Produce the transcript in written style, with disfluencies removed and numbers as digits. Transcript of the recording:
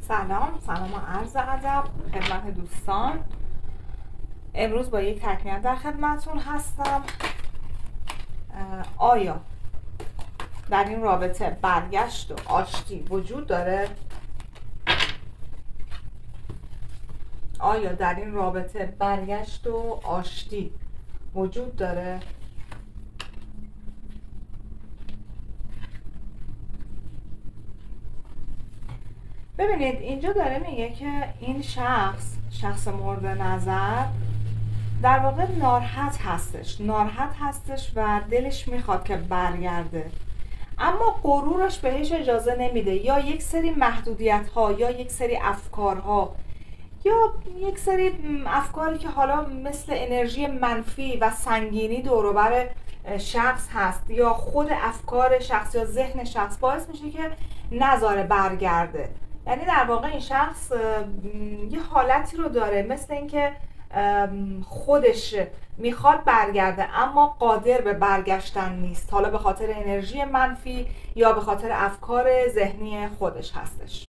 سلام و عرض ادب خدمت دوستان. امروز با یک تکمیل در خدمتون هستم. آیا در این رابطه برگشت و آشتی وجود داره؟ آیا در این رابطه برگشت و آشتی وجود داره؟ ببینید اینجا داره میگه که این شخص مورد نظر در واقع ناراحت هستش و دلش میخواد که برگرده، اما غرورش بهش اجازه نمیده، یا یک سری محدودیت ها یا یک سری افکارها یا یک سری افکاری که حالا مثل انرژی منفی و سنگینی دوروبر شخص هست، یا خود افکار شخص یا ذهن شخص باعث میشه که نذاره برگرده. یعنی در واقع این شخص یه حالتی رو داره مثل اینکه خودش میخواد برگرده اما قادر به برگشتن نیست، حالا به خاطر انرژی منفی یا به خاطر افکار ذهنی خودش هستش.